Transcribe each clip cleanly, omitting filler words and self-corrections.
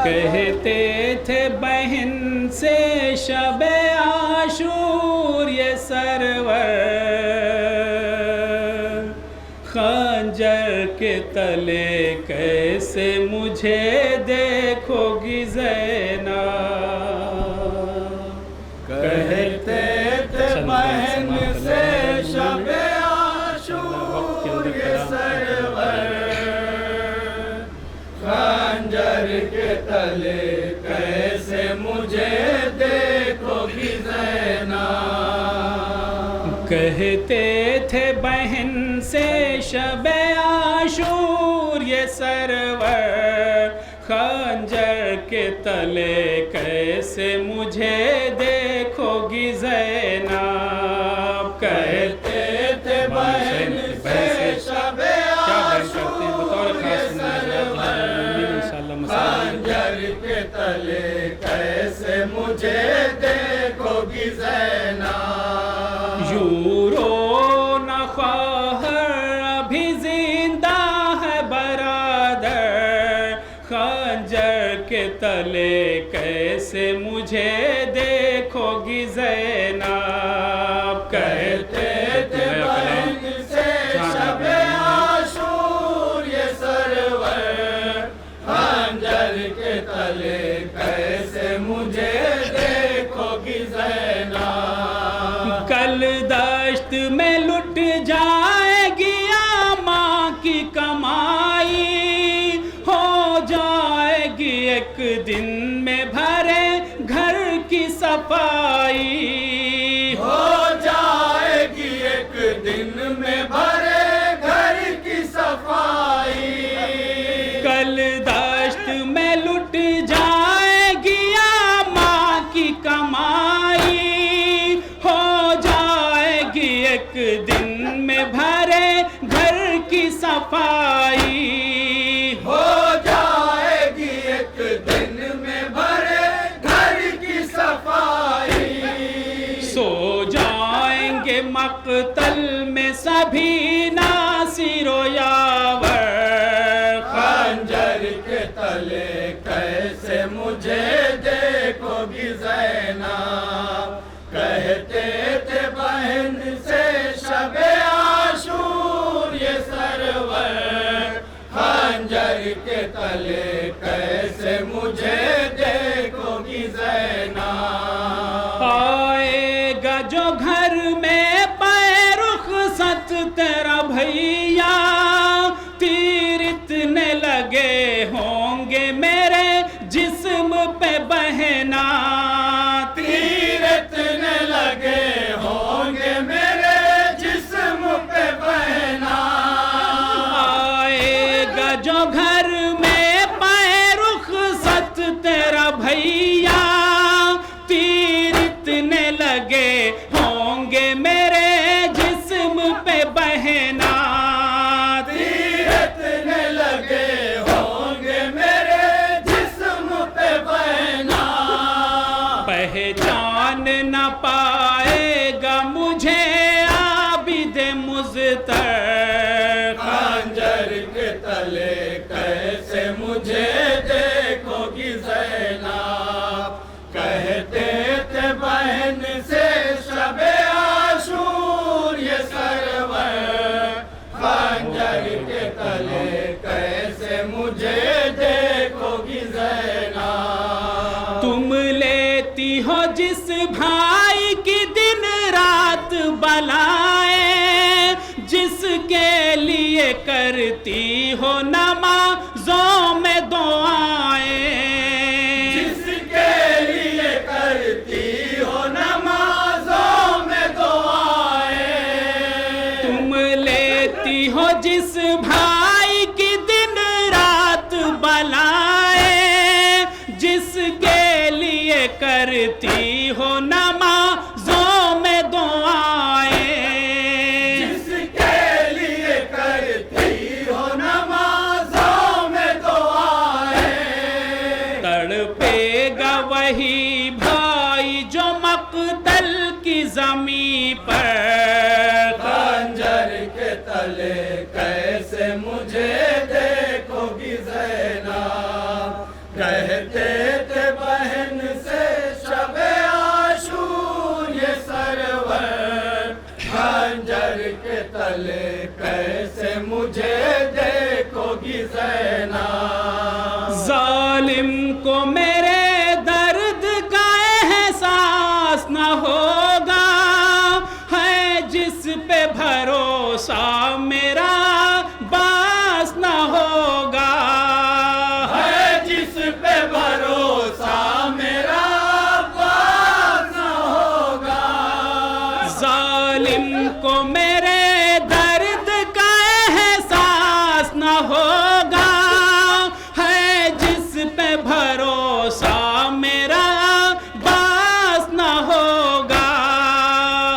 کہتے تھے بہن سے شب عاشور یہ سرور خنجر کے تلے کیسے مجھے دیکھو گی زینب کہتے تھے بہن سے شب عاشور یہ سرور خنجر کے تلے کیسے مجھے دیکھو گی زینب کہتے تھے بہن سے شب عاشور یہ سرور خنجر کے تلے کیسے مجھے دیکھو گی زینب کہتے تھے بہن سے شب عاشور یہ سرور خنجر کے تلے کیسے مجھے دیکھو گی زینب یورو نہ خواہر ابھی زندہ ہے برادر خنجر کے تلے کیسے مجھے دیکھو گی زینب کہتے تھے بہن سے شب عاشور یہ سرور خنجر کے تلے کیسے مجھے دیکھو گی زینب کل دشت میں لٹ جائے گی ماں کی کمائی ہو جائے گی ایک دن میں بھرے گھر کی صفائی ہو جائے گی ایک دن میں بھرے گھر کی صفائی کل دشت میں لٹ جائے گی ماں کی کمائی ہو جائے گی ایک دن میں بھرے گھر کی صفائی ہو جائے گی ایک دن میں بھرے گھر کی صفائی سو جائیں گے مقتل میں سبھی ناصر و یاور خنجر کے تلے کیسے مجھے دیکھو گی زینب کہتے تھے بہن سے شب عاشور یہ سرور خنجر کے تلے کیسے مجھے دیکھو گی زینب آئے گا جو گھر میں پے رخصت تیرا بھیا تیر اتنے لگے ہوں گے میرے جسم پہ بہنا تیر اتنے لگے ہوں گے میرے جسم پہ بہنا آئے گا جو گھر میں پے رخصت تیرا بھیا تیر اتنے لگے ہوں گے میرے جسم پہ بہنا تیر اتنے لگے ہوں گے میرے جسم پہ بہنا پہچان نہ پائے گا مجھے عابد مزتر خنجر کے تلے کیسے مجھے دیکھو گی زینب کہتے تھے بہن سے شب عاشور یہ سرور خنجر کے تلے کیسے مجھے دیکھو گی زینب تم لیتی ہو جس بھائی کی دن رات بلائیں جس کے لیے کرتی ہو نمازوں میں دعائیں جس کے لیے کرتی ہو نمازوں میں دعائیں تم لیتی ہو جس بھائی کی دن رات بلائیں جس کے لیے کرتی ہو نمازوں میں دعائیں جس کے لیے کرتی ہو نمازوں میں دعائیں تڑپے گا وہی بھائی جو مقتل کی زمین پر خنجر کے تلے کیسے مجھے دیکھو گی زینب کہتے تھے بہن سے شب عاشور یہ سرور خنجر کے تلے کیسے مجھے دیکھو گی زینب ظالم کو میرے درد کا احساس نہ ہوگا ہے جس پہ بھروسہ میرا باس نہ ہوگا ہے جس پہ بھروسہ میرا باس نہ ہوگا ظالم کو میرے درد کا احساس نہ ہوگا ہے جس پہ بھروسہ میرا باس نہ ہوگا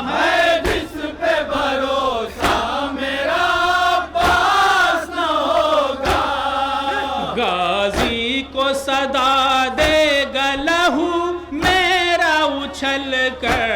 ہے جس پہ بھروسہ میرا باس نہ ہوگا غازی کو صدا دے گا لہو میرا اچھل کر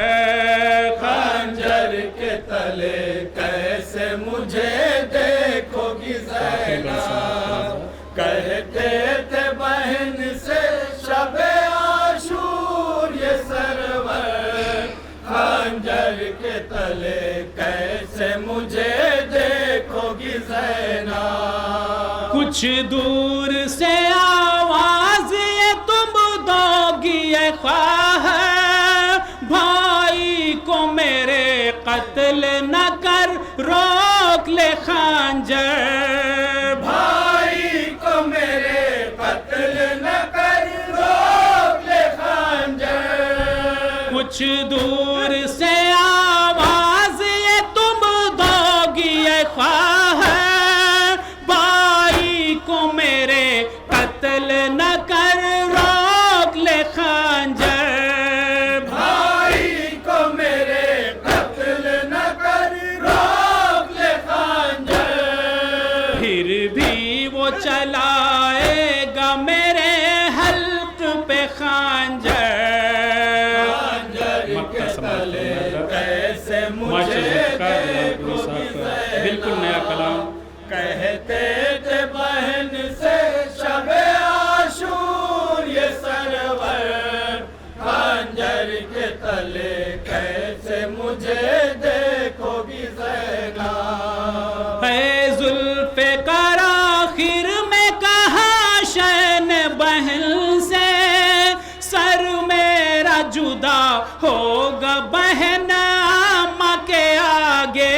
خنجر کے تلے کیسے مجھے دیکھو گی زینب کہتے تھے بہن سے شب عاشور یہ سرور خنجر کے تلے کیسے مجھے دیکھو گی زینب کچھ دور سے آواز یہ تم دو گی اے خواہر بھائی کو میرے قتل نہ کر روک لے خنجر بھائی کو میرے قتل نہ کر روک لے خنجر کچھ دور سے آواز یہ تم دو گی اے خواہر بھائی کو میرے قتل نہ کر روک لے خنجر بھائی کو میرے قتل نہ کر روک لے خنجر پھر بھی وہ چلائے گا میرے حلق پہ خنجر خنجر کے تلے کیسے مجھے دیکھو گی زینب بالکل نیا کلام کہتے تھے بہن سے شب عاشور یہ سرور خنجر کے تلے کیسے مجھے دیکھو گی زینب اے ذوالفقار آخر میں کہا شین بہن سے سر میرا جدا ہوگا بہن اماں کے آگے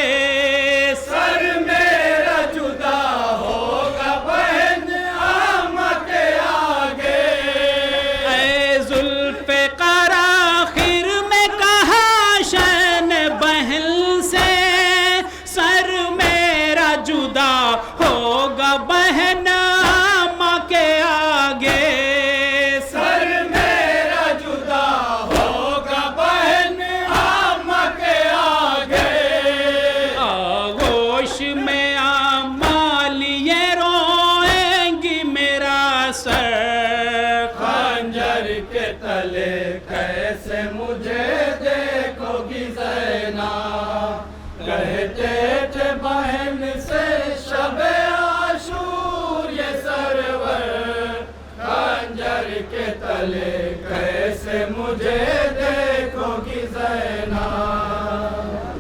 سر میرا جدا ہوگا بہن اماں کے آگے اے ذوالفقار آخر میں کہا شین بہن سے سر میرا جدا ہوگا بہن اماں کے آگے سر میرا جدا ہوگا بہن اماں کے آگے آغوش میں اماں لیے روئیں گی میرا سر خنجر کے تلے کیسے مجھے دیکھو گی زینب کہتے تھے بہن سے شب عاشور یہ سرور خنجر کے تلے